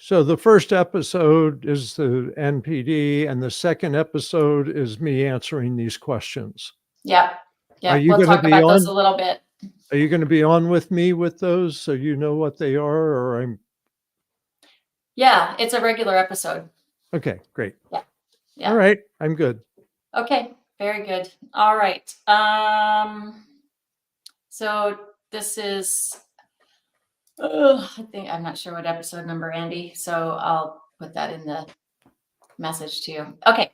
So the first episode is the NPD, and the second episode is me answering these questions. Yep. Are Yeah, you we'll going to talk be about those a on? little bit. Are you going to be on with me with those so you know what they are, or I'm? Yeah, it's a regular episode. Okay, great. Yeah. Yeah. All right, I'm good. Okay, very good. All right. So this is, I'm not sure what episode number, Andy, so I'll put that in the message to you. Okay.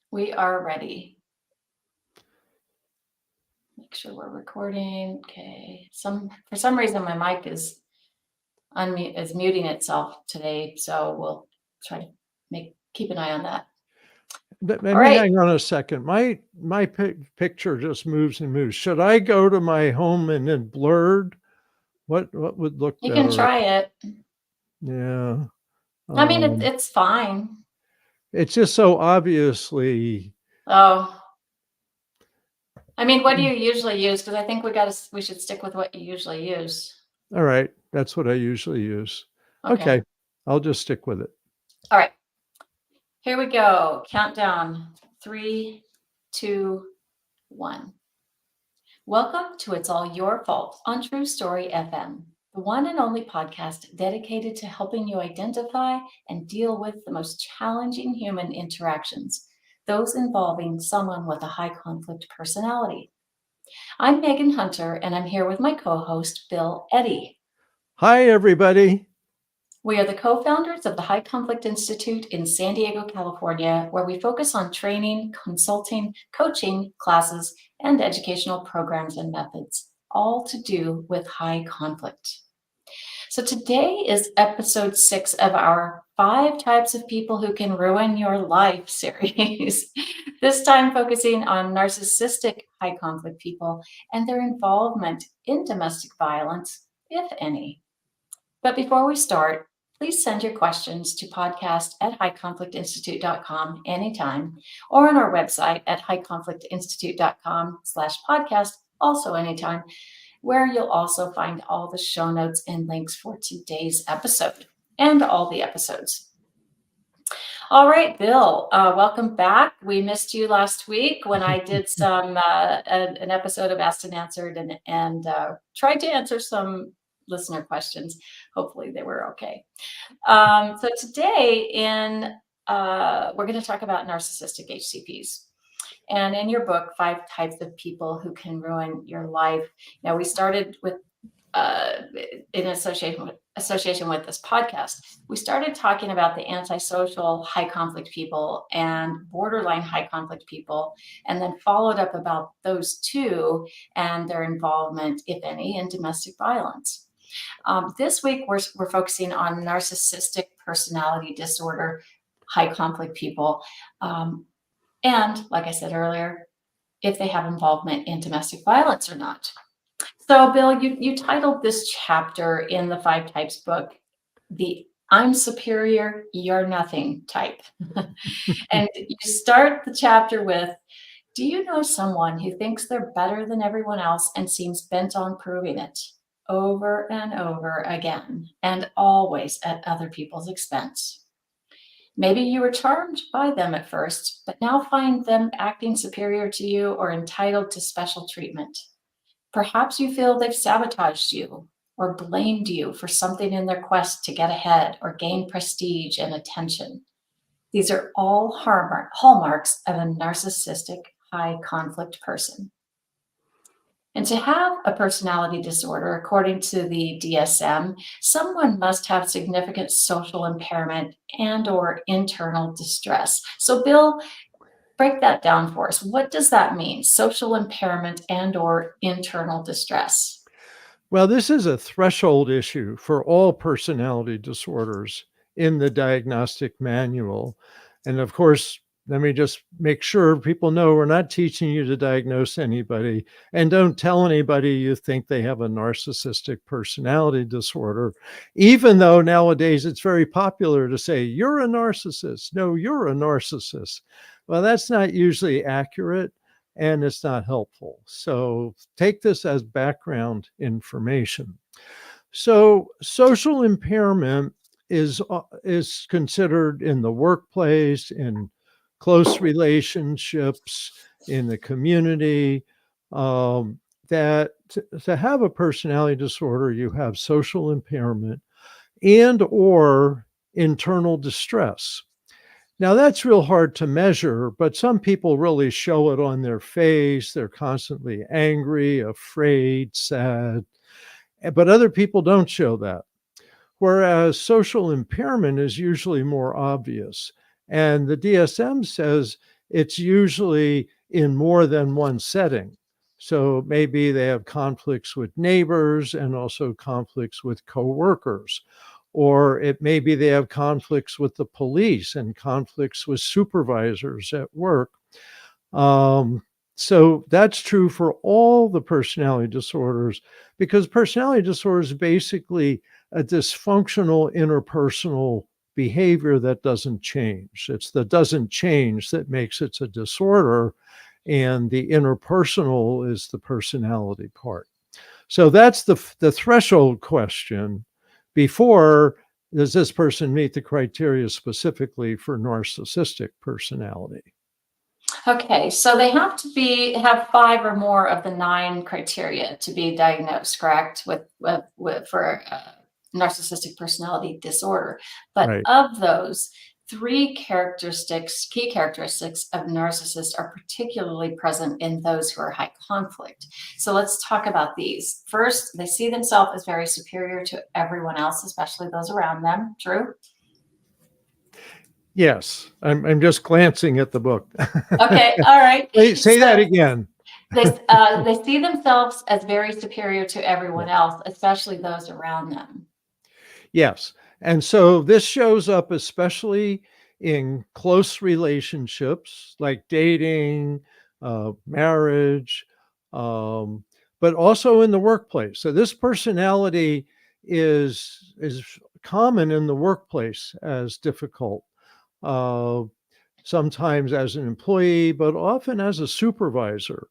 We are ready. Make sure we're recording. Okay. For some reason my mic is muting itself today, so we'll try to keep an eye on that. Let me hang on a second. My picture just moves and moves. Should I go to my home and then blurred? What would look better? You can try it. Yeah. I mean, it's fine. It's just so obviously. Oh. I mean, what do you usually use? Because I think we should stick with what you usually use. All right. That's what I usually use. Okay. I'll just stick with it. All right. Here we go. Countdown. 3, 2, 1. Welcome to It's All Your Fault on True Story FM, the one and only podcast dedicated to helping you identify and deal with the most challenging human interactions, those involving someone with a high conflict personality. I'm Megan Hunter, and I'm here with my co-host, Bill Eddy. Hi, everybody. We are the co-founders of the High Conflict Institute in San Diego, California, where we focus on training, consulting, coaching, classes, and educational programs and methods, all to do with high conflict. So today is episode 6 of our 5 Types of People Who Can Ruin Your Life series. This time focusing on narcissistic high conflict people and their involvement in domestic violence, if any. But before we start, please send your questions to podcast@highconflictinstitute.com anytime, or on our website at highconflictinstitute.com/podcast, also anytime, where you'll also find all the show notes and links for today's episode and all the episodes. All right, Bill, welcome back. We missed you last week when I did an episode of Asked and Answered and tried to answer some listener questions. Hopefully they were okay. So today we're going to talk about narcissistic HCPs. And in your book, 5 Types of People Who Can Ruin Your Life. Now, we started with, in association with this podcast, we started talking about the antisocial high conflict people and borderline high conflict people, and then followed up about those two and their involvement, if any, in domestic violence. This week, we're focusing on narcissistic personality disorder, high conflict people. And like I said earlier, if they have involvement in domestic violence or not. So, Bill, you titled this chapter in the 5 Types book, the I'm superior, you're nothing type. And you start the chapter with, do you know someone who thinks they're better than everyone else and seems bent on proving it over and over again, and always at other people's expense? Maybe you were charmed by them at first, but now find them acting superior to you or entitled to special treatment. Perhaps you feel they've sabotaged you or blamed you for something in their quest to get ahead or gain prestige and attention. These are all hallmarks of a narcissistic high conflict person. And to have a personality disorder, according to the DSM, someone must have significant social impairment and/or internal distress. So, Bill, break that down for us. What does that mean? Social impairment and/or internal distress? Well, this is a threshold issue for all personality disorders in the diagnostic manual. And of course, let me just make sure people know we're not teaching you to diagnose anybody, and don't tell anybody you think they have a narcissistic personality disorder, even though nowadays it's very popular to say, you're a narcissist. No, you're a narcissist. Well, that's not usually accurate, and it's not helpful. So take this as background information. So social impairment is considered in the workplace, in close relationships, in the community. That to have a personality disorder, you have social impairment and or internal distress. Now that's real hard to measure, but some people really show it on their face. They're constantly angry, afraid, sad, but other people don't show that. Whereas social impairment is usually more obvious. And the DSM says it's usually in more than one setting. So maybe they have conflicts with neighbors and also conflicts with coworkers. Or it may be they have conflicts with the police and conflicts with supervisors at work. Um, so that's true for all the personality disorders, because personality disorder is basically a dysfunctional interpersonal behavior that doesn't change. It's the doesn't change that makes it a disorder, and the interpersonal is the personality part. So that's the threshold question before, does this person meet the criteria specifically for narcissistic personality? Okay, so they have to have 5 or more of the 9 criteria to be diagnosed, correct, for narcissistic personality disorder. But Right. of those, 3 key characteristics of narcissists are particularly present in those who are high conflict. So let's talk about these. First, they see themselves as very superior to everyone else, especially those around them. True? Yes, I'm just glancing at the book. Okay, all right. Say that So again. they see themselves as very superior to Yeah. everyone else, especially those around them. Yes. And so this shows up especially in close relationships like dating, marriage, um, but also in the workplace. So this personality is common in the workplace as difficult. Uh, Sometimes as an employee, but often as a supervisor,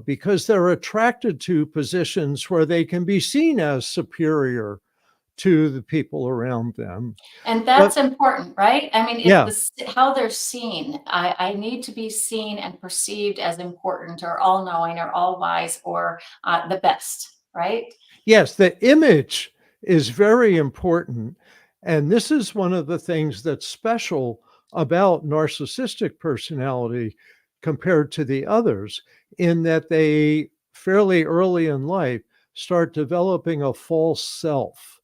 because they're attracted to positions where they can be seen as superior to the people around them. And But that's important, right? I mean, yeah, it's how they're seen. I need to be seen and perceived as important or all knowing or all wise or the best, right? yes, the image is very important. And this is one of the things that's special about narcissistic personality compared to the others, in that they fairly early in life start developing a false self.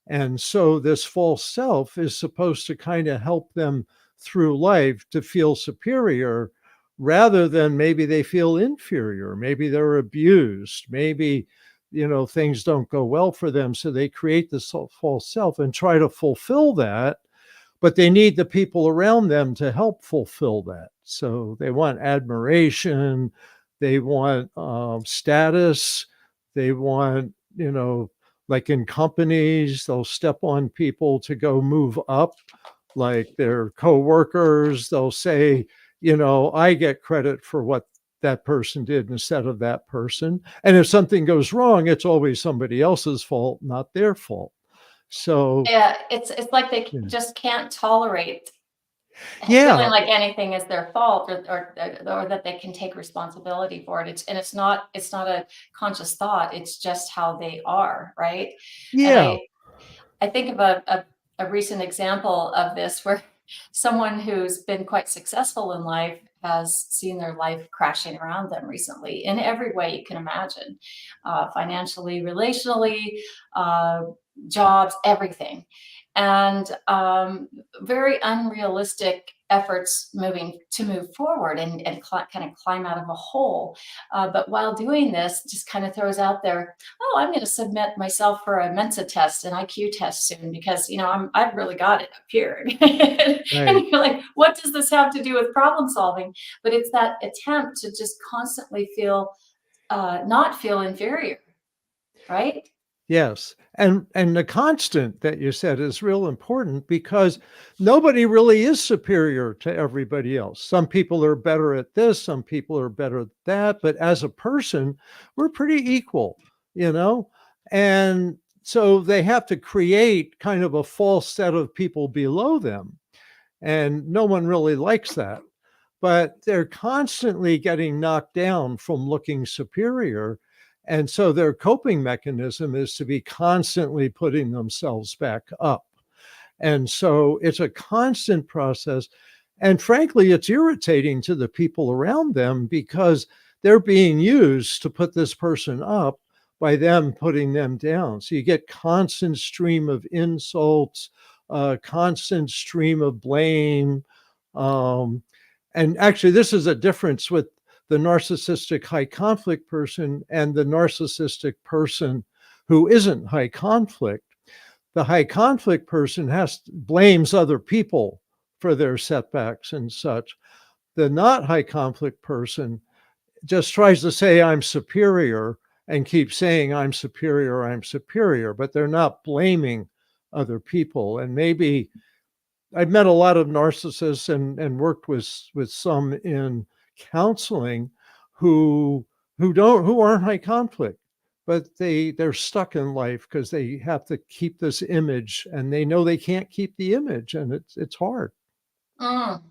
And so this false self is supposed to kind of help them through life to feel superior rather than maybe they feel inferior. Maybe they're abused. Maybe, things don't go well for them. So they create this false self and try to fulfill that, but they need the people around them to help fulfill that. So they want admiration, they want status, they want, like in companies, they'll step on people to go move up, like their coworkers. They'll say, I get credit for what that person did instead of that person. And if something goes wrong, it's always somebody else's fault, not their fault. So, Yeah, it's like they yeah. just can't tolerate feeling Yeah. like anything is their fault or that they can take responsibility for it. It's not a conscious thought. It's just how they are, right? And Yeah. I think of a recent example of this where someone who's been quite successful in life has seen their life crashing around them recently in every way you can imagine, financially, relationally, uh, jobs, everything. And very unrealistic efforts to move forward and kind of climb out of a hole. But while doing this, just kind of throws out there, oh, I'm going to submit myself for a Mensa test, an IQ test soon because I've really got it up here. Right. And you're like, what does this have to do with problem solving? But it's that attempt to just constantly not feel inferior, right? Yes. And the constant that you said is real important, because nobody really is superior to everybody else. Some people are better at this, some people are better at that, but as a person, we're pretty equal, you know? And so they have to create kind of a false set of people below them. And no one really likes that. But they're constantly getting knocked down from looking superior. And so their coping mechanism is to be constantly putting themselves back up. And so it's a constant process. And frankly, it's irritating to the people around them because they're being used to put this person up by them putting them down. So you get constant stream of insults, constant stream of blame. Um, and actually, this is a difference with the narcissistic high conflict person and the narcissistic person who isn't high conflict. The high conflict person blames other people for their setbacks and such. The not high conflict person just tries to say I'm superior and keeps saying I'm superior, but they're not blaming other people. And maybe I've met a lot of narcissists and worked with some in counseling who aren't high conflict, but they're stuck in life because they have to keep this image and they know they can't keep the image, and it's hard.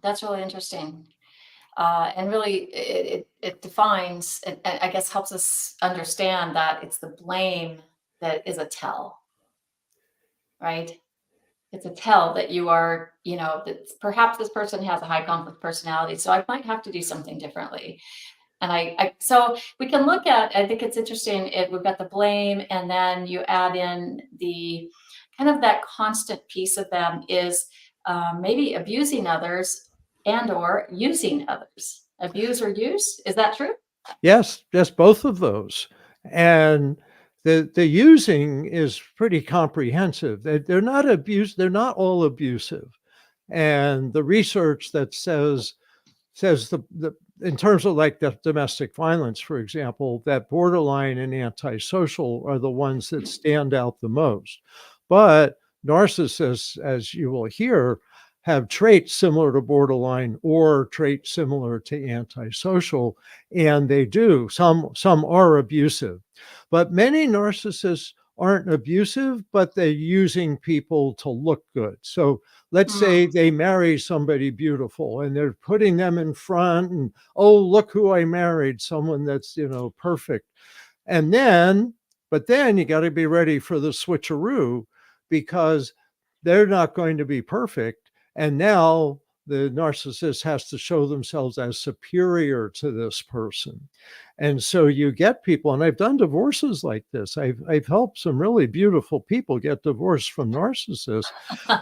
That's really interesting. And really, it defines, and I guess helps us understand that it's the blame that is a tell, right? It's a tell that you are, that perhaps this person has a high conflict personality, so I might have to do something differently. And so we can look at, I think it's interesting, we've got the blame, and then you add in the kind of that constant piece of them is maybe abusing others and or using others. Abuse or use, is that true? Yes, both of those. And the using is pretty comprehensive. They're not they're not all abusive. And the research that says the in terms of like the domestic violence, for example, that borderline and antisocial are the ones that stand out the most. But narcissists, as you will hear, have traits similar to borderline or traits similar to antisocial, and they do. Some are abusive, but many narcissists aren't abusive, but they're using people to look good. So let's say they marry somebody beautiful and they're putting them in front and, oh, look who I married, someone that's, perfect. And then, but then you got to be ready for the switcheroo because they're not going to be perfect. And now the narcissist has to show themselves as superior to this person. And so you get people, and I've done divorces like this. I've helped some really beautiful people get divorced from narcissists,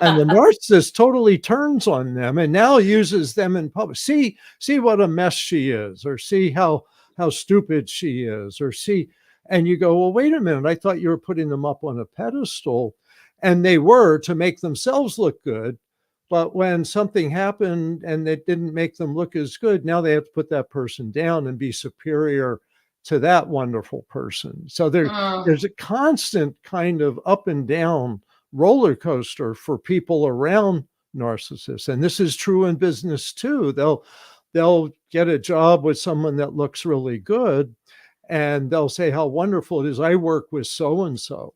and the narcissist totally turns on them and now uses them in public. See what a mess she is, or see how stupid she is, or see, and you go, well, wait a minute, I thought you were putting them up on a pedestal, and they were to make themselves look good. But when something happened and it didn't make them look as good, now they have to put that person down and be superior to that wonderful person. So there's a constant kind of up and down roller coaster for people around narcissists. And this is true in business too. They'll get a job with someone that looks really good, and they'll say how wonderful it is. I work with so and so.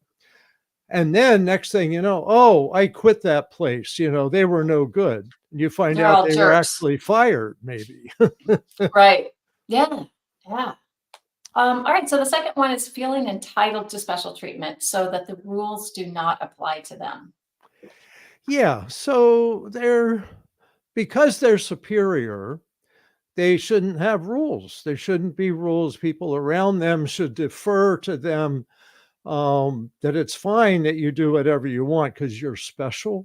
And then next thing you know, oh, I quit that place. They were no good. And you find They're out all they were jerks. actually fired, maybe. Right. Yeah. Yeah. All right. So the second one is feeling entitled to special treatment so that the rules do not apply to them. Yeah. So because they're superior, they shouldn't have rules. There shouldn't be rules. People around them should defer to them, that it's fine that you do whatever you want because you're special.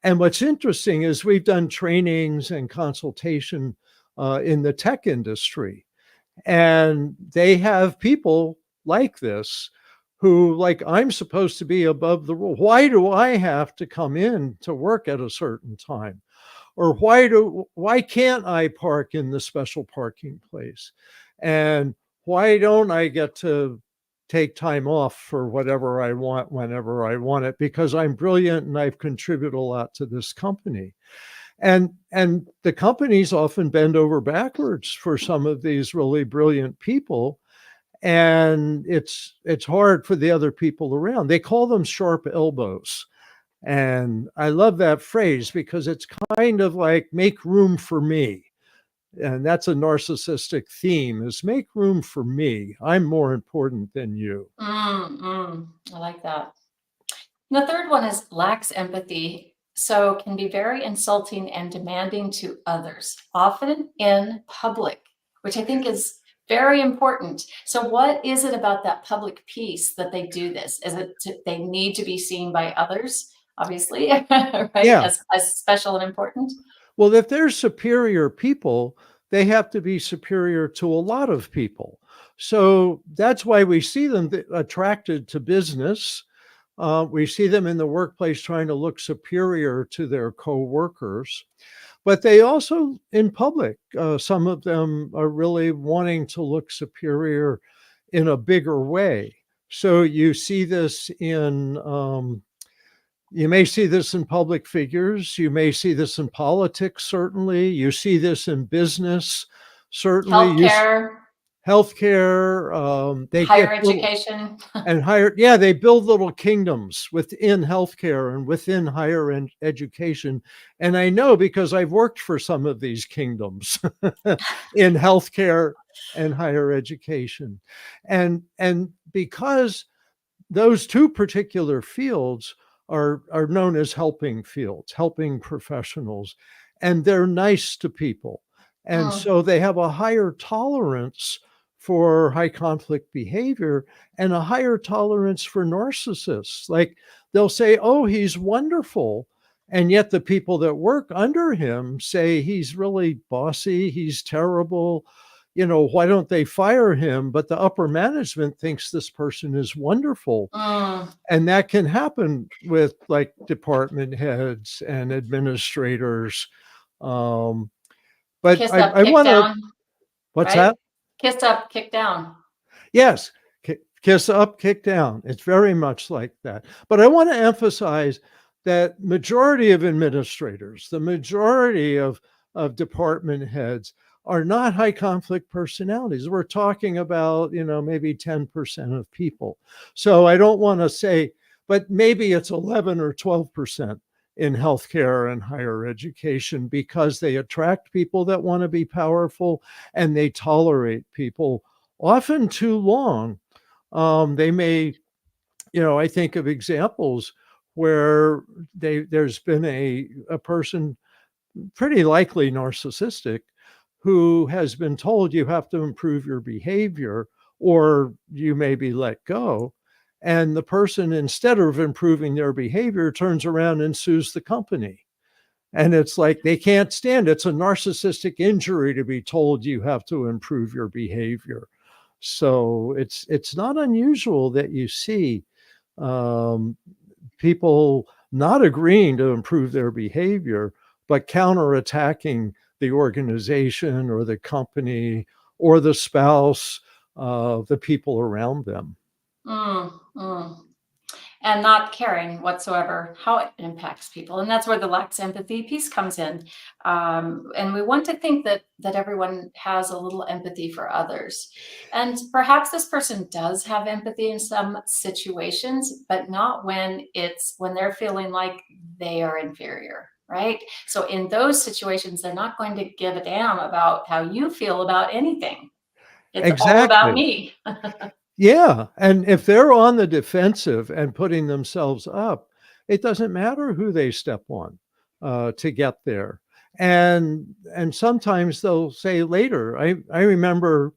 And what's interesting is we've done trainings and consultation in the tech industry, and they have people like this who, like, I'm supposed to be above the rule. Why do I have to come in to work at a certain time? Or why can't I park in the special parking place? And why don't I get to take time off for whatever I want whenever I want it, because I'm brilliant and I've contributed a lot to this company? And the companies often bend over backwards for some of these really brilliant people. and it's hard for the other people around. They call them sharp elbows. And I love that phrase because it's kind of like make room for me. And that's a narcissistic theme, is make room for me. I'm more important than you. I like that. And the third one is lacks empathy. So can be very insulting and demanding to others, often in public, which I think is very important. So what is it about that public piece that they do this? Is it they need to be seen by others, obviously, right? Yeah. As special and important? Well, if they're superior people, they have to be superior to a lot of people. So that's why we see them attracted to business. We see them in the workplace trying to look superior to their coworkers, but they also in public, some of them are really wanting to look superior in a bigger way. So you see this in you may see this in public figures. You may see this in politics, certainly. You see this in business, certainly. Healthcare, Healthcare, they higher get education. and higher, yeah, they build little kingdoms within healthcare and within higher education. And I know because I've worked for some of these kingdoms in healthcare and higher education. And because those two particular fields are known as helping fields, helping professionals, and they're nice to people. And so they have a higher tolerance for high conflict behavior and a higher tolerance for narcissists. Like they'll say, oh, he's wonderful. And yet the people that work under him say he's really bossy, he's terrible. You know, why don't they fire him? But the upper management thinks this person is wonderful. And that can happen with like department heads and administrators. But Kiss up, I kick want to, down, what's right? that? Kiss up, kick down. Yes, kiss up, kick down. It's very much like that. But I want to emphasize that majority of administrators, the majority of department heads are not high conflict personalities. We're talking about, you know, maybe 10% of people. So I don't want to say, but maybe it's 11 or 12% in healthcare and higher education because they attract people that want to be powerful and they tolerate people often too long. They may, you know, I think of examples where there's been a person pretty likely narcissistic who has been told you have to improve your behavior or you may be let go. And the person, instead of improving their behavior, turns around and sues the company. And it's like they can't stand it. It's a narcissistic injury to be told you have to improve your behavior. So it's not unusual that you see people not agreeing to improve their behavior, but counterattacking the organization or the company or the spouse, the people around them. And not caring whatsoever how it impacts people. And that's where the lacks empathy piece comes in. And we want to think that everyone has a little empathy for others. And perhaps this person does have empathy in some situations, but not when they're feeling like they are inferior, right? So in those situations, they're not going to give a damn about how you feel about anything. It's all about me. Yeah. And if they're on the defensive and putting themselves up, it doesn't matter who they step on to get there. And sometimes they'll say later, I remember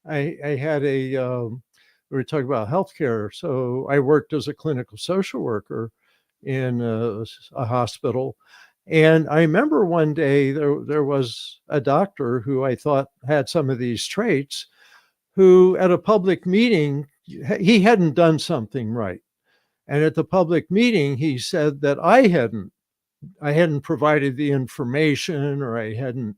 I had we were talking about healthcare. So I worked as a clinical social worker in a hospital. And I remember one day there was a doctor who I thought had some of these traits, who at a public meeting, he hadn't done something right. And at the public meeting, he said that I hadn't provided the information, or I hadn't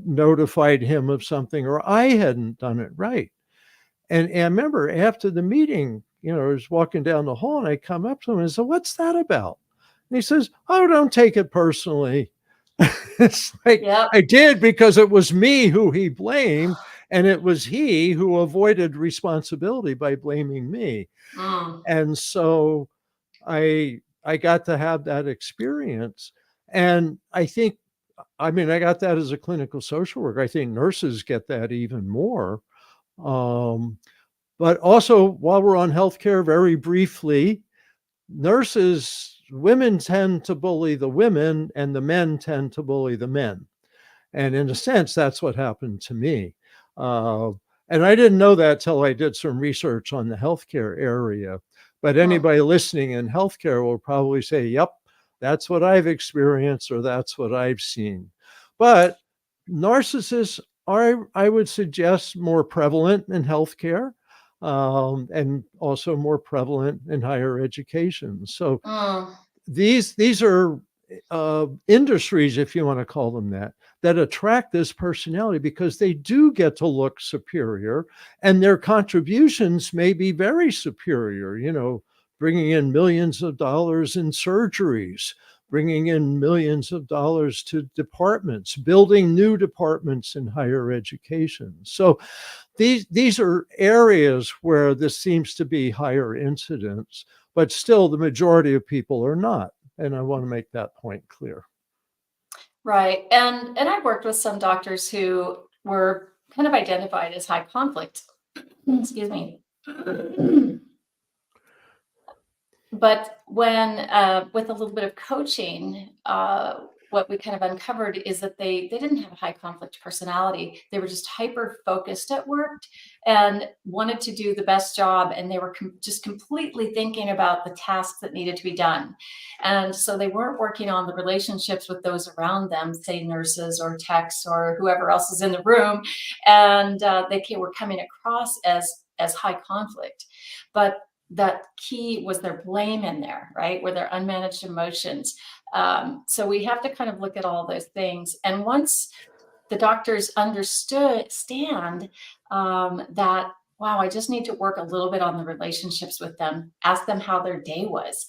notified him of something, or I hadn't done it right. And I remember after the meeting, you know, I was walking down the hall and I come up to him and I said, what's that about? And he says, oh, don't take it personally. It's like, Yep. I did, because it was me who he blamed. And it was he who avoided responsibility by blaming me. Mm. And so I got to have that experience. And I mean, I got that as a clinical social worker. I think nurses get that even more. Um, but also, while we're on healthcare, very briefly, women tend to bully the women, and the men tend to bully the men. And in a sense, that's what happened to me. Uh, and I didn't know that till I did some research on the healthcare area. But Mm. anybody listening in healthcare will probably say, yep, that's what I've experienced, or that's what I've seen. But narcissists are, I would suggest, more prevalent in healthcare, and also more prevalent in higher education. So Mm. these are industries, if you want to call them that attract this personality because they do get to look superior, and their contributions may be very superior. Bringing in millions of dollars in surgeries, bringing in millions of dollars to departments, building new departments in higher education. So these are areas where this seems to be higher incidence, but still the majority of people are not. And I want to make that point clear. Right. And I've worked with some doctors who were kind of identified as high conflict. Excuse me. But when with a little bit of coaching, what we kind of uncovered is that they didn't have a high conflict personality. They were just hyper focused at work and wanted to do the best job, and they were just completely thinking about the tasks that needed to be done. And so they weren't working on the relationships with those around them, say nurses or techs or whoever else is in the room, and were coming across as high conflict. But that key was their blame in there, right? Were their unmanaged emotions. So we have to kind of look at all those things. And once the doctors understand that, wow, I just need to work a little bit on the relationships with them, ask them how their day was,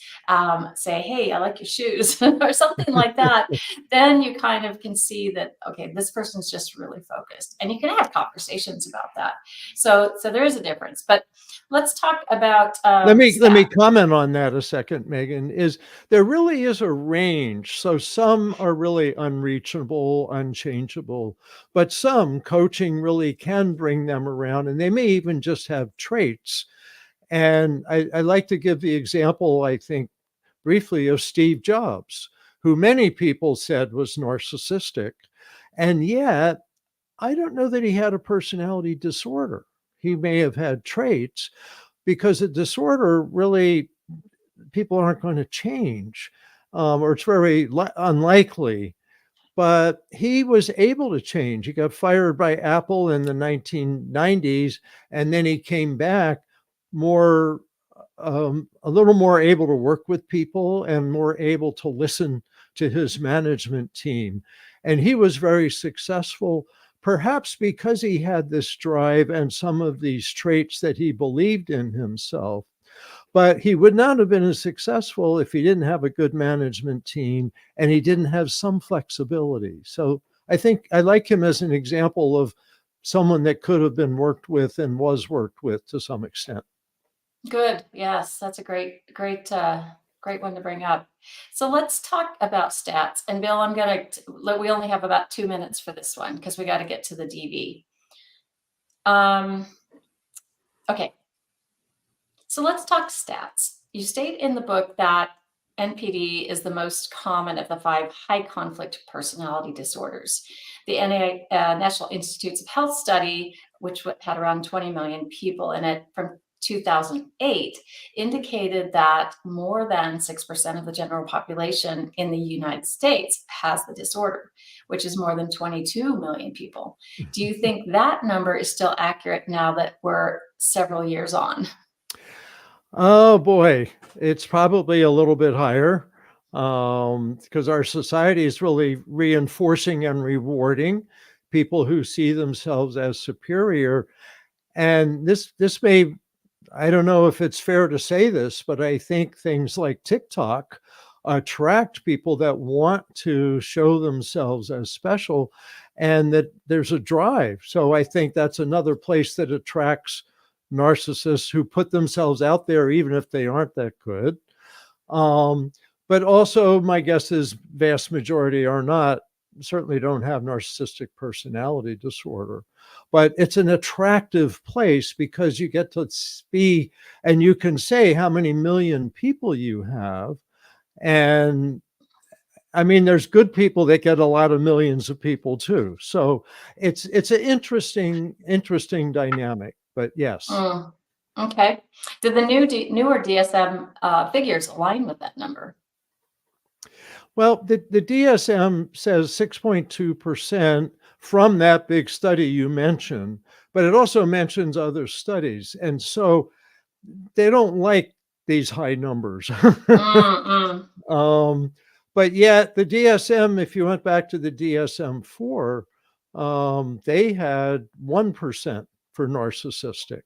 say, hey, I like your shoes, or something like that. Then you kind of can see that, okay, this person's just really focused. And you can have conversations about that. So there is a difference. But let's talk about Let me staff. comment on that a second, Megan. Is there really is a range. So some are really unreachable, unchangeable, but some coaching really can bring them around, and they may even just have traits. And I like to give the example, I think, briefly, of Steve Jobs, who many people said was narcissistic. And yet, I don't know that he had a personality disorder. He may have had traits, because a disorder really, people aren't going to change, or it's very unlikely. But he was able to change. He got fired by Apple in the 1990s, and then he came back more, a little more able to work with people and more able to listen to his management team. And he was very successful, perhaps because he had this drive and some of these traits that he believed in himself. But he would not have been as successful if he didn't have a good management team and he didn't have some flexibility. So I think I like him as an example of someone that could have been worked with and was worked with to some extent. Good. Yes, that's a great one to bring up. So let's talk about stats. And Bill, we only have about 2 minutes for this one because we got to get to the DV. Okay. So let's talk stats. You state in the book that NPD is the most common of the 5 high conflict personality disorders. The National Institutes of Health study, which had around 20 million people in it from 2008, indicated that more than 6% of the general population in the United States has the disorder, which is more than 22 million people. Do you think that number is still accurate now that we're several years on? Oh boy, it's probably a little bit higher, because our society is really reinforcing and rewarding people who see themselves as superior. And this may, I don't know if it's fair to say this, but I think things like TikTok attract people that want to show themselves as special. and that there's a drive. So I think that's another place that attracts narcissists who put themselves out there, even if they aren't that good. But also, my guess is vast majority are not, certainly don't have narcissistic personality disorder. But it's an attractive place because you get to be, and you can say how many million people you have. And I mean, there's good people that get a lot of millions of people too. So it's an interesting dynamic. But yes. Mm. Okay. Did the newer DSM figures align with that number? Well, the DSM says 6.2% from that big study you mentioned, but it also mentions other studies. And so they don't like these high numbers. Mm-mm. But yet the DSM, if you went back to the DSM-4, they had 1% for narcissistic.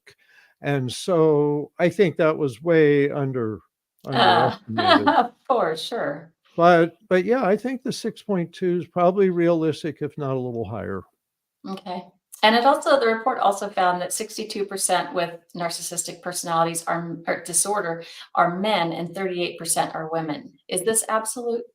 And so I think that was way underestimated. For sure. But yeah, I think the 6.2 is probably realistic, if not a little higher. Okay. And the report also found that 62% with narcissistic personalities or disorder are men and 38% are women. Is this absolute?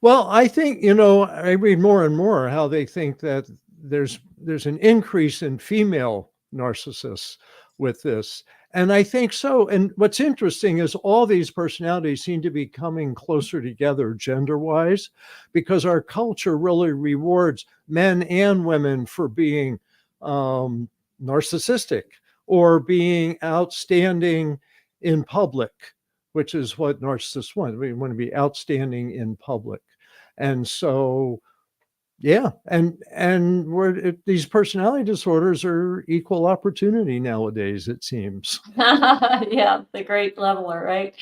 Well, I think, I read more and more how they think that there's an increase in female narcissists with this. And I think so. And what's interesting is all these personalities seem to be coming closer together gender-wise, because our culture really rewards men and women for being narcissistic or being outstanding in public, which is what narcissists want. We want to be outstanding in public. And so, yeah, and these personality disorders are equal opportunity nowadays, it seems. Yeah, the great leveler, right?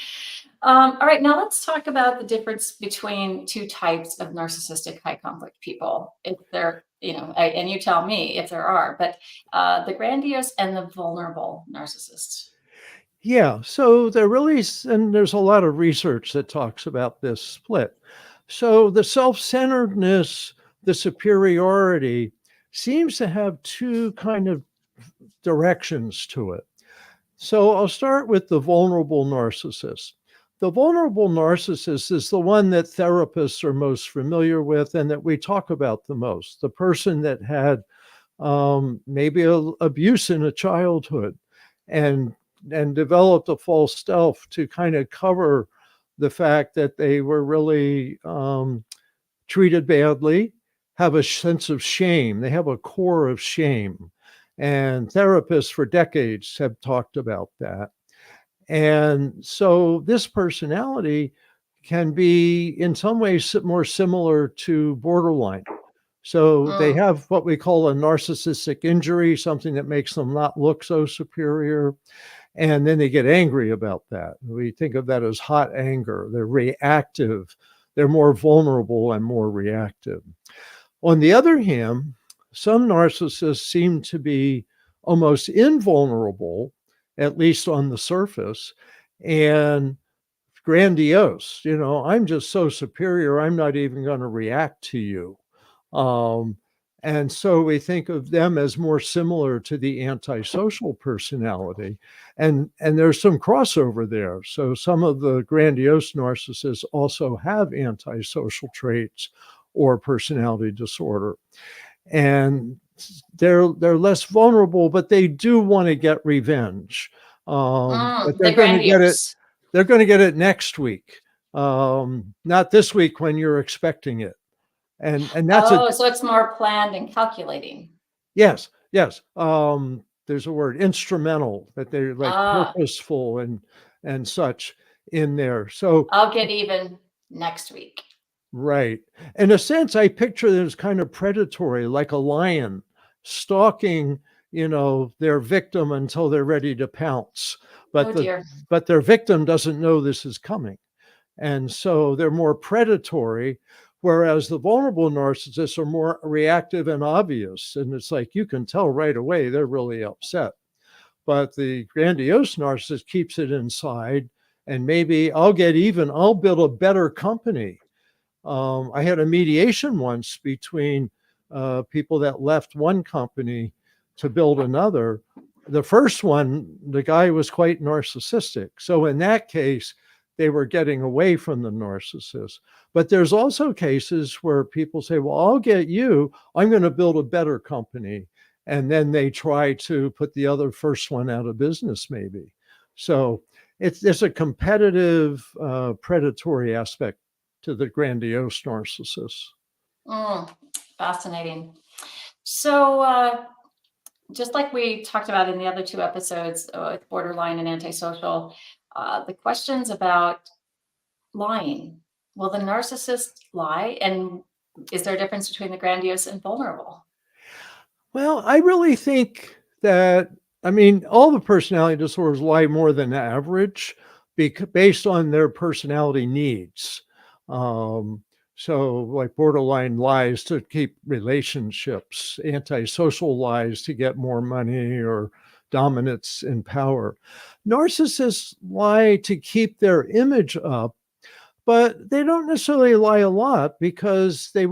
All right, now let's talk about the difference between two types of narcissistic high conflict people. If they're, and you tell me if there are, but the grandiose and the vulnerable narcissists. Yeah, so and there's a lot of research that talks about this split. So the self-centeredness, the superiority seems to have two kind of directions to it. So I'll start with the vulnerable narcissist. The vulnerable narcissist is the one that therapists are most familiar with and that we talk about the most. The person that had maybe abuse in a childhood and developed a false self to kind of cover the fact that they were really treated badly, have a sense of shame. They have a core of shame. And therapists for decades have talked about that. And so this personality can be in some ways more similar to borderline. So they have what we call a narcissistic injury, something that makes them not look so superior. And then they get angry about that. We think of that as hot anger. They're reactive. They're more vulnerable and more reactive. On the other hand, some narcissists seem to be almost invulnerable, at least on the surface, and grandiose. I'm just so superior, I'm not even going to react to you. And so we think of them as more similar to the antisocial personality. And there's some crossover there. So some of the grandiose narcissists also have antisocial traits or personality disorder. And they're less vulnerable, but they do want to get revenge. But they're going to get it. They're going to get it next week, not this week when you're expecting it. And that's so it's more planned and calculating. Yes. There's a word, instrumental, that they're like purposeful and such in there. So I'll get even next week. Right. In a sense, I picture them as kind of predatory, like a lion stalking, their victim until they're ready to pounce. But but their victim doesn't know this is coming. And so they're more predatory, whereas the vulnerable narcissists are more reactive and obvious. And it's like you can tell right away they're really upset. But the grandiose narcissist keeps it inside, and maybe I'll get even, I'll build a better company. I had a mediation once between people that left one company to build another. The first one, the guy was quite narcissistic. So in that case, they were getting away from the narcissist. But there's also cases where people say, well, I'll get you. I'm going to build a better company. And then they try to put the other first one out of business, maybe. So there's a competitive, predatory aspect to the grandiose narcissist. Fascinating. So, just like we talked about in the other two episodes with borderline and antisocial, the questions about lying. Will the narcissist lie? And is there a difference between the grandiose and vulnerable? Well, I really think that, I mean, all the personality disorders lie more than average based on their personality needs. So, like borderline lies to keep relationships, antisocial lies to get more money or dominance in power. Narcissists lie to keep their image up, but they don't necessarily lie a lot because they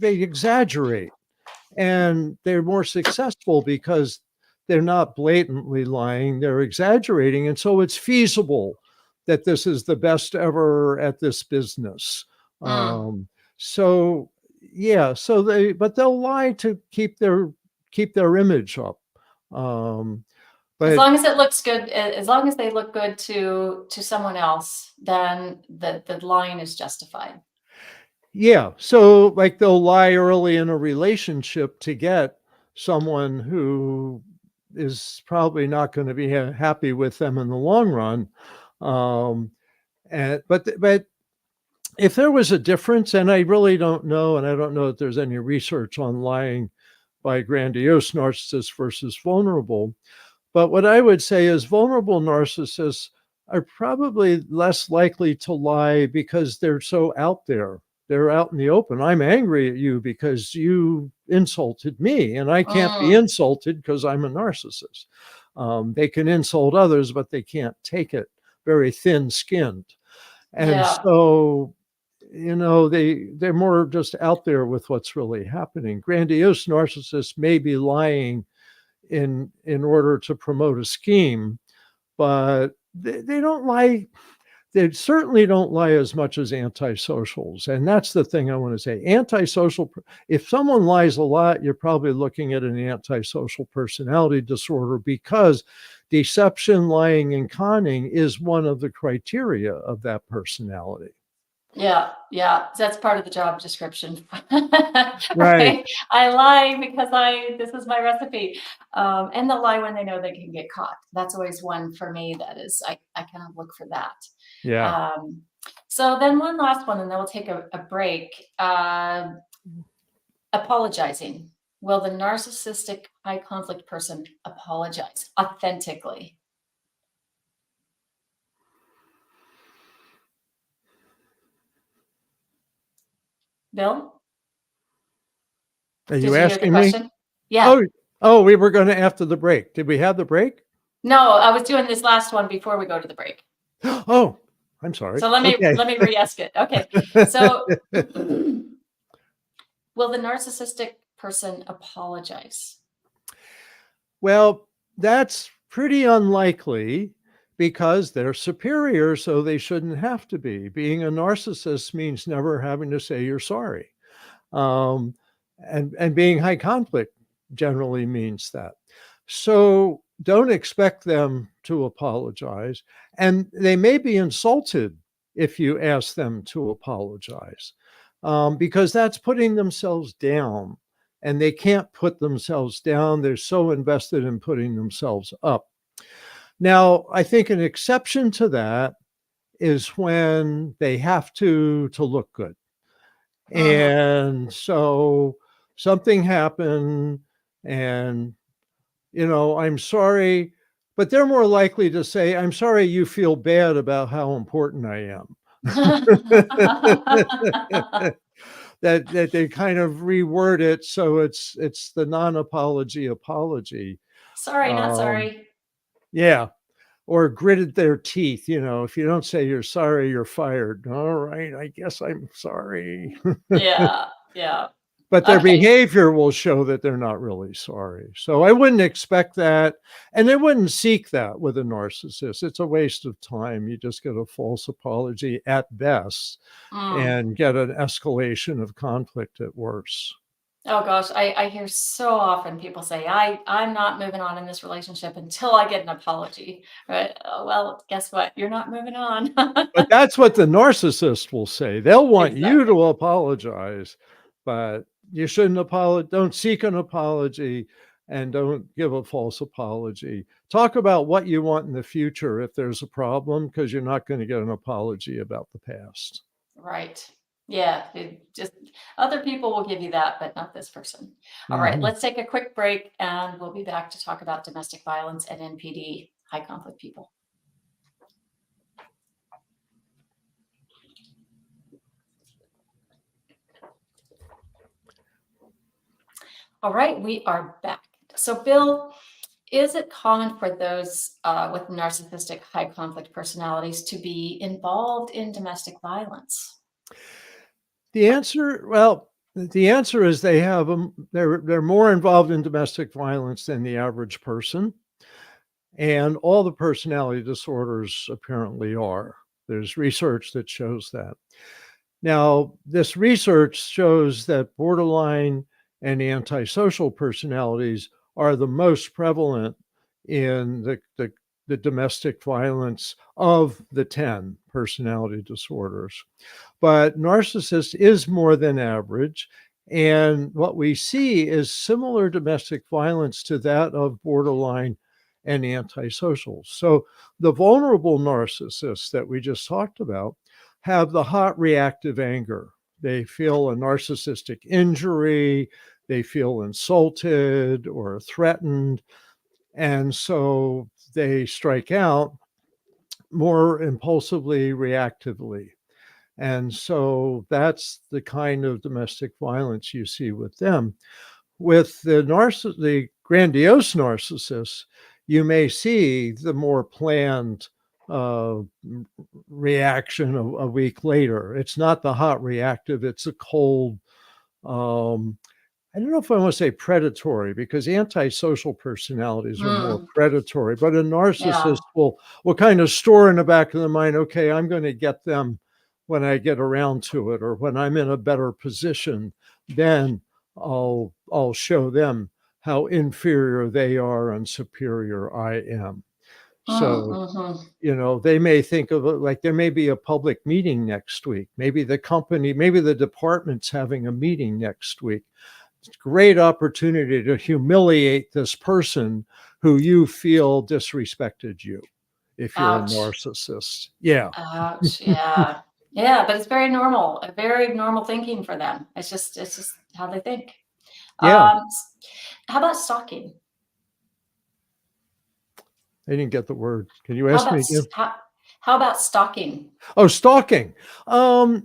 exaggerate, and they're more successful because they're not blatantly lying, they're exaggerating. And so it's feasible that this is the best ever at this business. So yeah, but they'll lie to keep their image up. As But long as it looks good, as long as they look good to someone else, then the lying is justified. yeah, so like they'll lie early in a relationship to get someone who is probably not going to be happy with them in the long run. But if there was a difference, and I really don't know, and I don't know if there's any research on lying by grandiose narcissists versus vulnerable, but what I would say is vulnerable narcissists are probably less likely to lie because they're so out there. They're out in the open. I'm angry at you because you insulted me, and I can't be insulted because I'm a narcissist. They can insult others, but they can't take it. Very thin-skinned. And so, they're more just out there with what's really happening. Grandiose narcissists may be lying in order to promote a scheme, but they don't lie. They certainly don't lie as much as antisocials. And that's the thing I want to say. Antisocial, if someone lies a lot, you're probably looking at an antisocial personality disorder, because deception, lying, and conning is one of the criteria of that personality. Yeah, that's part of the job description. Right. I lie because this is my recipe. And they'll lie when they know they can get caught. That's always one for me that is, I kind of look for that. Yeah. So then one last one, and then we'll take a break. Apologizing. Will the narcissistic high conflict person apologize authentically? Bill? Are Did you you hear the asking me? question? Yeah. Oh, we were going to after the break. Did we have the break? No, I was doing this last one before we go to the break. Oh, I'm sorry. So let me re-ask it. Okay. So will the narcissistic person apologize? Well, that's pretty unlikely because they're superior, so they shouldn't have to be. Being a narcissist means never having to say you're sorry. And being high conflict generally means that. So don't expect them to apologize. And they may be insulted if you ask them to apologize, because that's putting themselves down. And they can't put themselves down. They're so invested in putting themselves up. Now, I think an exception to that is when they have to look good. And so something happened, and, I'm sorry, but they're more likely to say, I'm sorry you feel bad about how important I am. that they kind of reword it so it's the non-apology apology. Sorry, not sorry. Yeah. Or gritted their teeth. If you don't say you're sorry, you're fired. All right, I guess I'm sorry. Yeah. but their Okay. behavior will show that they're not really sorry. So I wouldn't expect that. And they wouldn't seek that with a narcissist. It's a waste of time. You just get a false apology at best Mm. and get an escalation of conflict at worst. Oh gosh, I hear so often people say, I'm not moving on in this relationship until I get an apology. Right? Well, guess what? You're not moving on. But that's what the narcissist will say. They'll want you Exactly. to apologize, but you shouldn't apologize. Don't seek an apology and don't give a false apology. Talk about what you want in the future if there's a problem, because you're not going to get an apology about the past. Right. Yeah. It just other people will give you that, but not this person. All right. Mhm. Let's take a quick break and we'll be back to talk about domestic violence and NPD, high conflict people. All right. We are back. So, Bill, is it common for those with narcissistic high conflict personalities to be involved in domestic violence? The answer is they have they're more involved in domestic violence than the average person. And all the personality disorders apparently are. There's research that shows that. Now, this research shows that borderline and antisocial personalities are the most prevalent in the domestic violence of the 10 personality disorders. But narcissist is more than average. And what we see is similar domestic violence to that of borderline and antisocial. So the vulnerable narcissists that we just talked about have the hot reactive anger. They feel a narcissistic injury, they feel insulted or threatened, and so they strike out more impulsively, reactively. And so that's the kind of domestic violence you see with them. With the grandiose narcissists, you may see the more planned uh, reaction a week later. It's not the hot reactive, it's a cold, um, I don't know if I want to say predatory, because antisocial personalities are more Mm, predatory, but a yeah. narcissist will kind of store in the back of the mind, okay, I'm going to get them when I get around to it, or when I'm in a better position, then I'll show them how inferior they are and superior I am. Mm, So, mhm. they may think of it like there may be a public meeting next week. Maybe the department's having a meeting next week. Great opportunity to humiliate this person who you feel disrespected you if you're a Ouch. narcissist. Yeah. Ouch. Yeah. Yeah, but it's very normal, a very normal thinking for them. It's just how they think. Yeah. How about stalking? I didn't get the word. Can you How ask about me s- again? how, how about stalking? Oh, stalking. Um,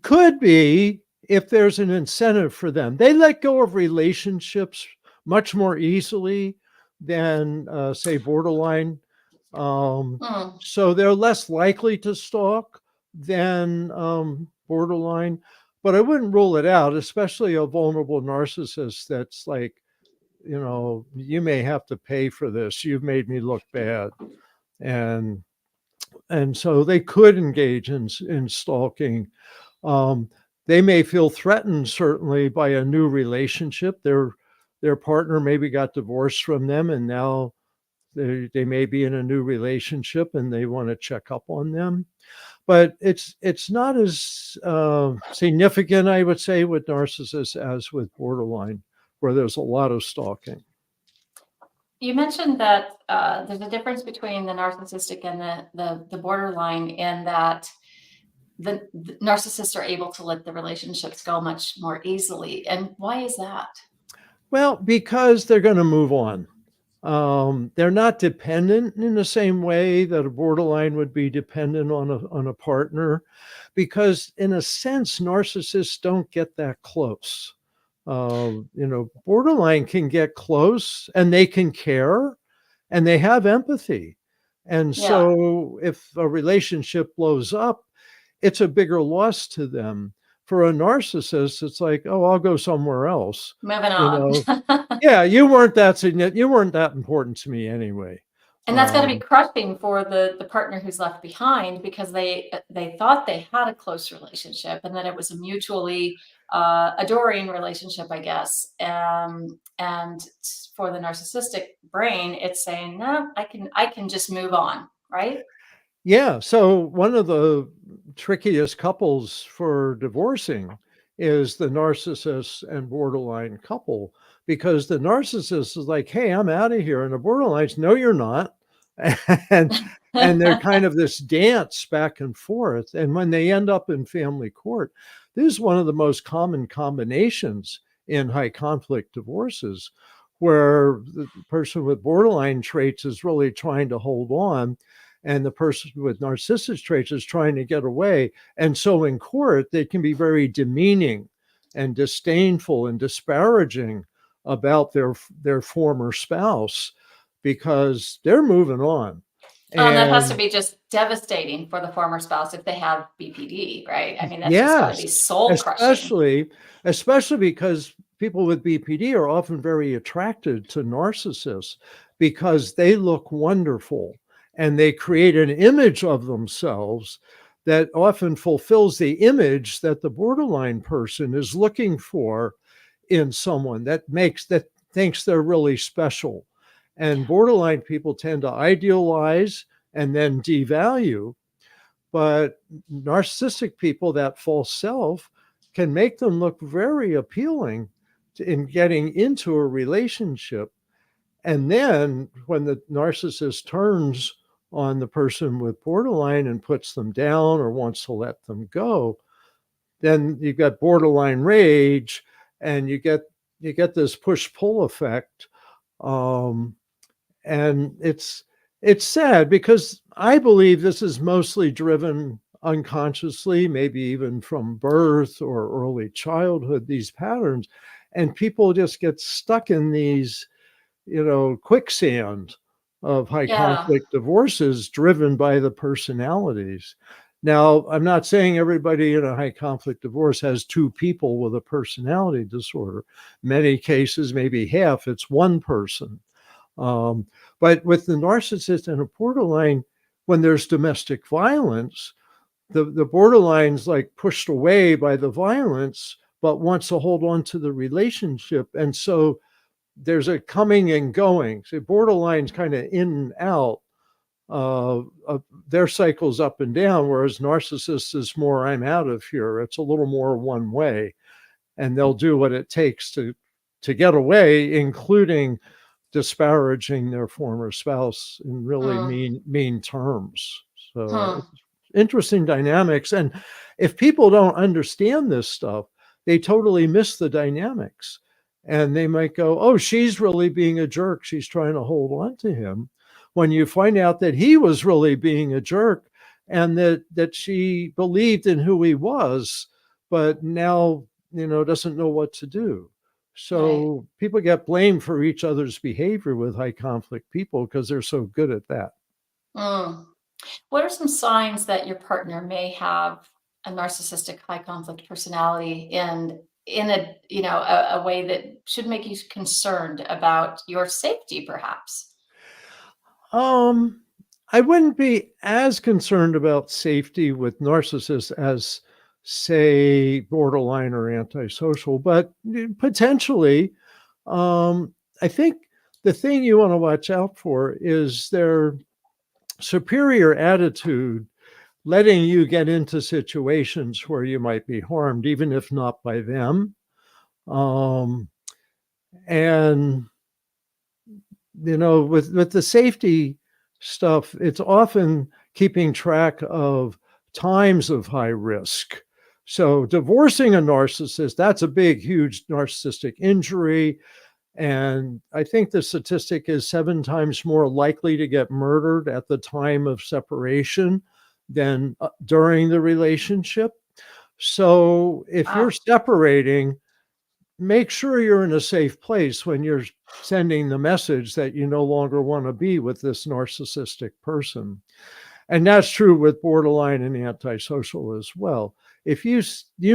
could be if there's an incentive for them. They let go of relationships much more easily than, say, borderline. Um, Mm, so they're less likely to stalk than borderline. But I wouldn't rule it out, especially a vulnerable narcissist that's like, you may have to pay for this. You've made me look bad. And so they could engage in stalking. Um, they may feel threatened, certainly, by a new relationship. Their partner maybe got divorced from them, and now they may be in a new relationship, and they want to check up on them. But it's not as significant, I would say, with narcissists as with borderline, where there's a lot of stalking. you mentioned that there's a difference between the narcissistic and the borderline in that the narcissists are able to let the relationships go much more easily. And why is that? Well, because they're going to move on. They're not dependent in the same way that a borderline would be dependent on a partner, because in a sense, narcissists don't get that close. Borderline can get close and they can care and they have empathy. And Yeah. so if a relationship blows up, it's a bigger loss to them. For a narcissist, it's like, oh, I'll go somewhere else. Moving You on. know, yeah, you weren't that significant. You weren't that important to me anyway. And that's got to be crushing for the partner who's left behind, because they thought they had a close relationship, and then it was a mutually adoring relationship, I guess. And for the narcissistic brain, it's saying, no, I can just move on, right? Yeah. So one of the trickiest couples for divorcing is the narcissist and borderline couple, because the narcissist is like, hey, I'm out of here. And the borderline's, no, you're not. And they're kind of this dance back and forth. And when they end up in family court, this is one of the most common combinations in high conflict divorces, where the person with borderline traits is really trying to hold on, and the person with narcissistic traits is trying to get away. And so in court, they can be very demeaning and disdainful and disparaging about their former spouse, because they're moving on. And that has to And be just devastating for the former spouse if they have BPD, right? I mean, that's just got to yes, be soul crushing. especially because people with BPD are often very attracted to narcissists because they look wonderful and they create an image of themselves that often fulfills the image that the borderline person is looking for in someone, that thinks they're really special. And borderline people tend to idealize and then devalue, but narcissistic people, that false self, can make them look very appealing in getting into a relationship. And then when the narcissist turns on the person with borderline and puts them down or wants to let them go, then you've got borderline rage, and you get this push-pull effect. Um, and it's sad, because I believe this is mostly driven unconsciously, maybe even from birth or early childhood, these patterns, and people just get stuck in these, quicksand of high Yeah. conflict divorces driven by the personalities. Now, I'm not saying everybody in a high conflict divorce has two people with a personality disorder. Many cases, maybe half, it's one person. Um, but with the narcissist and a borderline, when there's domestic violence, the borderline's like pushed away by the violence, but wants to hold on to the relationship. And so there's a coming and going. So borderline's kind of in and out. Their cycles up and down, whereas narcissists is more, I'm out of here. It's a little more one way, and they'll do what it takes to get away, including disparaging their former spouse in really Mm. mean terms. So Hmm. it's interesting dynamics. And if people don't understand this stuff, they totally miss the dynamics. And they might go, oh, she's really being a jerk. She's trying to hold on to him. When you find out that he was really being a jerk, and that she believed in who he was, but now, doesn't know what to do. Right. So people get blamed for each other's behavior with high conflict people because they're so good at that. Mm. What are some signs that your partner may have a narcissistic high conflict personality, in a way that should make you concerned about your safety, perhaps? Um, I wouldn't be as concerned about safety with narcissists as, say, borderline or antisocial, but potentially. I think the thing you want to watch out for is their superior attitude, letting you get into situations where you might be harmed, even if not by them. Um, and with the safety stuff, it's often keeping track of times of high risk. So divorcing a narcissist, that's a big, huge narcissistic injury. And I think the statistic is 7 times more likely to get murdered at the time of separation than during the relationship. So if you're Wow. separating, make sure you're in a safe place when you're sending the message that you no longer want to be with this narcissistic person. And that's true with borderline and antisocial as well. if you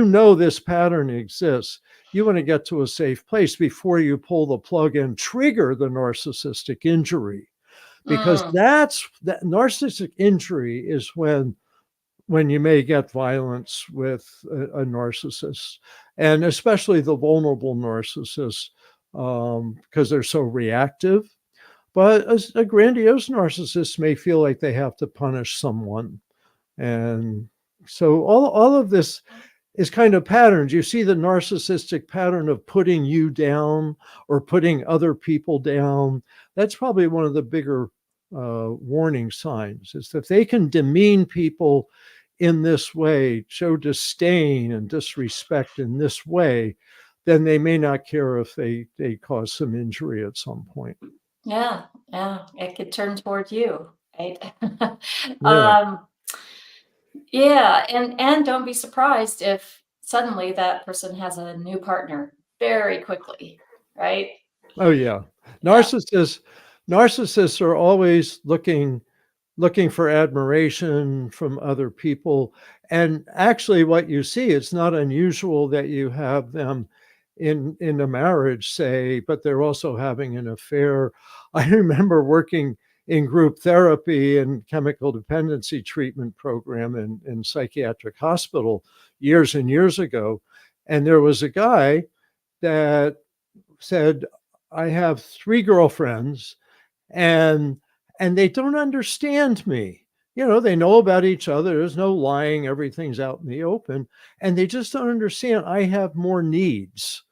know this pattern exists, you want to get to a safe place before you pull the plug and trigger the narcissistic injury, because Mm, that narcissistic injury is when you may get violence with a narcissist, and especially the vulnerable narcissists, because they're so reactive. But a grandiose narcissist may feel like they have to punish someone. And so all of this is kind of patterns. You see the narcissistic pattern of putting you down or putting other people down. That's probably one of the bigger warning signs, is that they can demean people in this way, show disdain and disrespect in this way, then they may not care if they cause some injury at some point. yeah, yeah, it could turn toward you, right? Yeah. um, yeah, and don't be surprised if suddenly that person has a new partner very quickly, right? Oh yeah. Yeah. Narcissists narcissists are always looking for admiration from other people. And actually what you see, it's not unusual that you have them in a marriage, say, but they're also having an affair. I remember working in group therapy and chemical dependency treatment program in psychiatric hospital years and years ago. And there was a guy that said, I have 3 girlfriends, and they don't understand me. They know about each other. There's no lying. Everything's out in the open. And they just don't understand I have more needs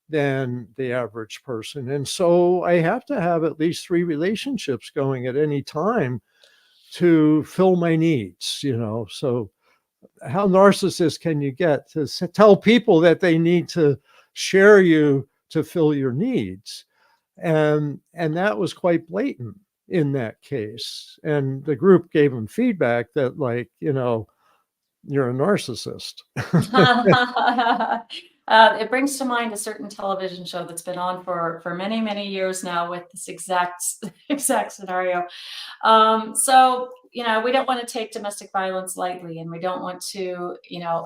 than the average person. And so I have to have at least 3 relationships going at any time to fill my needs. So how narcissist can you get to tell people that they need to share you to fill your needs? And that was quite blatant in that case. And the group gave him feedback that, like, you're a narcissist. It brings to mind a certain television show that's been on for many, many years now with this exact scenario. So, we don't want to take domestic violence lightly, and we don't want to,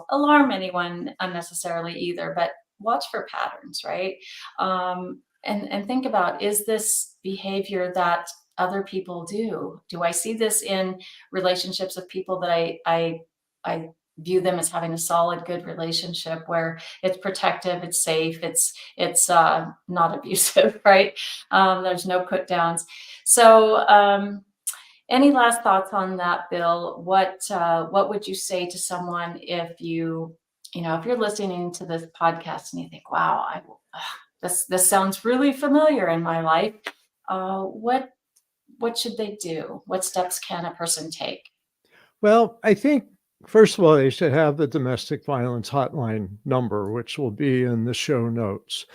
alarm anyone unnecessarily either, but watch for patterns, right? And think about, is this behavior that other people do? Do I see this in relationships of people that I view them as having a solid, good relationship where it's protective, it's safe, it's not abusive, right? There's no put downs. So, any last thoughts on that, Bill? What would you say to someone if if you're listening to this podcast and you think, "Wow, this sounds really familiar in my life." What should they do? What steps can a person take? Well, I think, first of all, they should have the domestic violence hotline number, which will be in the show notes.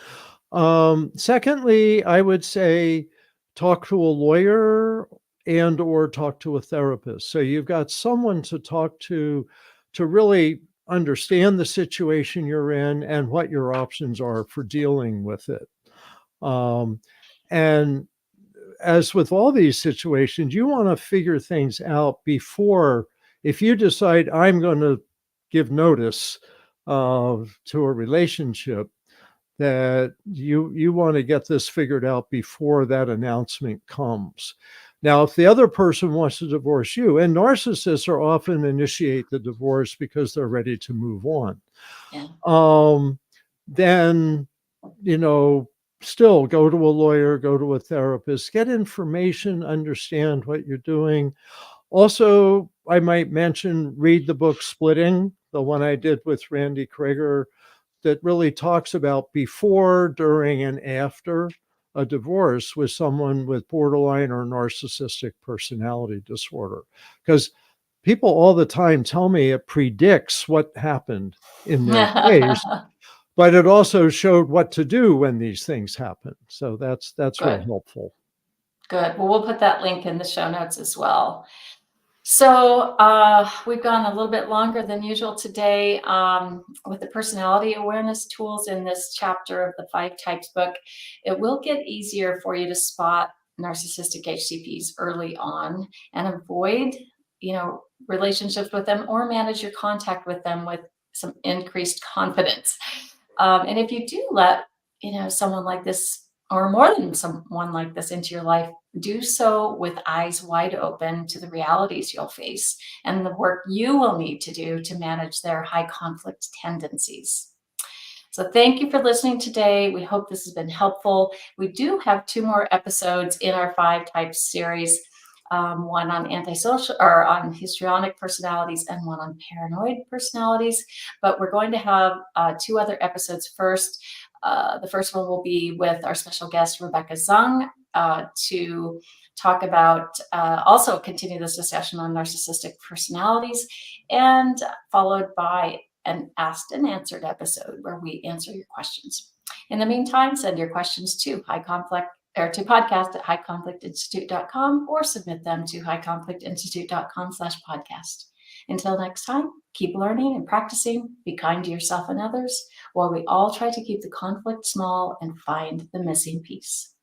Secondly, I would say talk to a lawyer and or talk to a therapist. So you've got someone to talk to really understand the situation you're in and what your options are for dealing with it. Um, and as with all these situations, you want to figure things out before, if you decide I'm going to give notice to a relationship, that you want to get this figured out before that announcement comes. Now, if the other person wants to divorce you, and narcissists are often initiate the divorce because they're ready to move on, Yeah. then, you know, still go to a lawyer, go to a therapist, get information, understand what you're doing. Also, I might mention, read the book Splitting, the one I did with Randy Krager, that really talks about before, during, and after a divorce with someone with borderline or narcissistic personality disorder. Because people all the time tell me it predicts what happened in their case, but it also showed what to do when these things happen. So that's real Good. helpful. Good. Well, we'll put that link in the show notes as well. So we've gone a little bit longer than usual today with the personality awareness tools in this chapter of the 5 Types book. It will get easier for you to spot narcissistic HCPs early on and avoid, relationships with them or manage your contact with them with some increased confidence. And if you do let, someone like this or more than someone like this into your life, do so with eyes wide open to the realities you'll face and the work you will need to do to manage their high conflict tendencies. So thank you for listening today. We hope this has been helpful. We do have 2 more episodes in our 5 types series, one on antisocial or on histrionic personalities and one on paranoid personalities. But we're going to have 2 other episodes first. The first one will be with our special guest, Rebecca Zung, to talk about, also continue this discussion on narcissistic personalities, and followed by an asked and answered episode where we answer your questions. In the meantime, send your questions to podcast@highconflictinstitute.com or submit them to highconflictinstitute.com/podcast. Until next time, keep learning and practicing. Be kind to yourself and others while we all try to keep the conflict small and find the missing piece.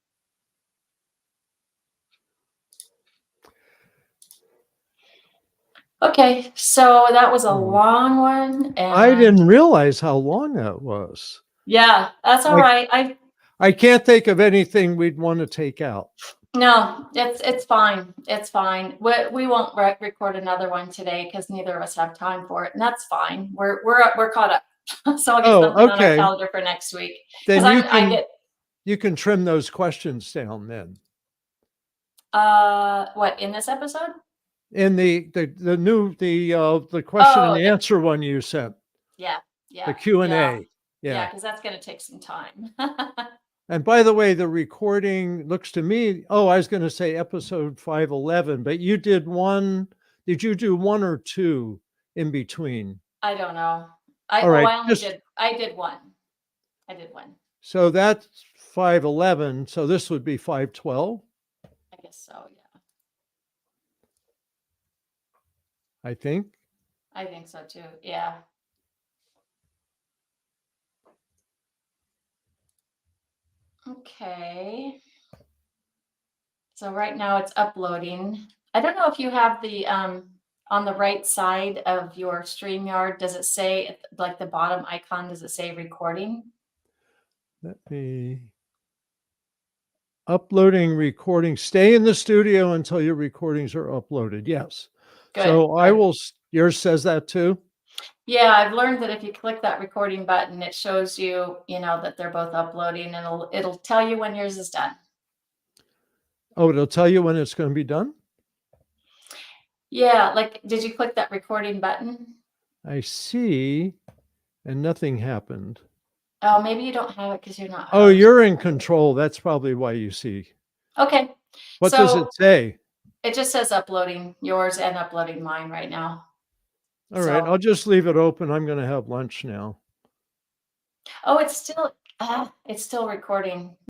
Okay, so that was a long one. And I didn't realize how long that was. Yeah, that's all right. I can't think of anything we'd want to take out. No, it's fine. It's fine. We won't record another one today because neither of us have time for it, and that's fine. We're caught up. So I'll get something on our calendar for next week. Then you can trim those questions down then. What, in this episode? In the question and answer one you sent. Yeah. The Q&A. Yeah, because that's going to take some time. And by the way, the recording looks to me, I was going to say episode 511, but you did one. Did you do 1 or 2 in between? I don't know. I did one. I did one. So that's 511. So this would be 512. I guess so, yeah. I think so too. Yeah. Okay. So right now it's uploading. I don't know if you have the on the right side of your StreamYard, does it say, like the bottom icon, does it say recording? Let me uploading recording. Stay in the studio until your recordings are uploaded. Yes. Good. So yours says that too? Yeah, I've learned that if you click that recording button, it shows you, that they're both uploading, and it'll tell you when yours is done. Oh, it'll tell you when it's going to be done? Yeah, like, did you click that recording button? I see, and nothing happened. Oh, maybe you don't have it because you're not. Oh, you're in control. That's probably why you see. Okay. What does it say? It just says uploading yours and uploading mine right now. All right, I'll just leave it open. I'm going to have lunch now. Oh, it's still recording.